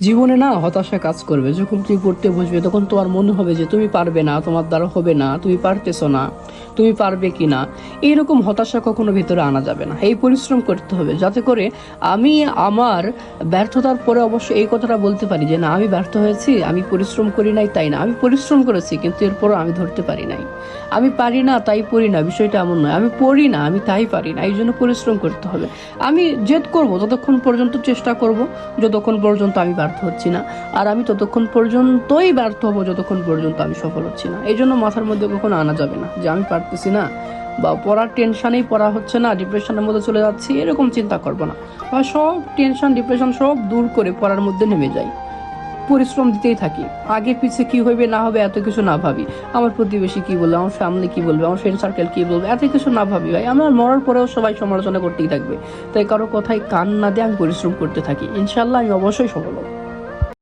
জীবনে না হতাশা কাজ করবে, যখন তুমি পড়তে বসবে তখন তোমার মনে হবে যে তুমি পারবে না, তোমার দ্বারা হবে না, তুমি পারতেছো না, তুমি পারবে কি না। এইরকম হতাশা কখনো ভিতরে আনা যাবে না। এই পরিশ্রম করতে হবে যাতে করে আমি আমার ব্যর্থতার পরে অবশ্য এই কথাটা বলতে পারি যে না, আমি ব্যর্থ হয়েছি, আমি পরিশ্রম করি নাই তাই না, আমি পরিশ্রম করেছি কিন্তু এরপরও আমি ধরতে পারি নাই। আমি পারি না তাই পড়ি না, বিষয়টা এমন নয়। আমি পড়ি না আমি তাই পারি না, এই জন্য পরিশ্রম করতে হবে। আমি জেদ করব, ততক্ষণ পর্যন্ত চেষ্টা করব যতক্ষণ পর্যন্ত আমি ব্যর্থ হচ্ছি না। আর আমি ততক্ষণ পর্যন্তই ব্যর্থ হব যতক্ষণ পর্যন্ত আমি সফল হচ্ছি না। এই জন্য মাথার মধ্যে কখনো আনা যাবে না যে আমি পারতেছি না, বা পড়ার টেনশনেই পড়া হচ্ছে না, ডিপ্রেশনের মধ্যে চলে যাচ্ছি, এরকম চিন্তা করবো না। বা সব টেনশন ডিপ্রেশন সব দূর করে পড়ার মধ্যে নেমে যাই, পরিশ্রম দিতেই থাকি। আগে পিছে কি হইবে না হবে এত কিছু না ভাবি, আমার প্রতিবেশী কি বলবে, আমার ফ্যামিলি কি বলবে, আমার ফ্রেন্ড সার্কেল কি বলবে, এত কিছু না ভাবি ভাই। আমার মরার পরেও সবাই সমালোচনা করতেই থাকবে, তাই কারো কথায় কান না দিয়ে আমি পরিশ্রম করতে থাকি। ইনশাল্লাহ আমি অবশ্যই সফল হব।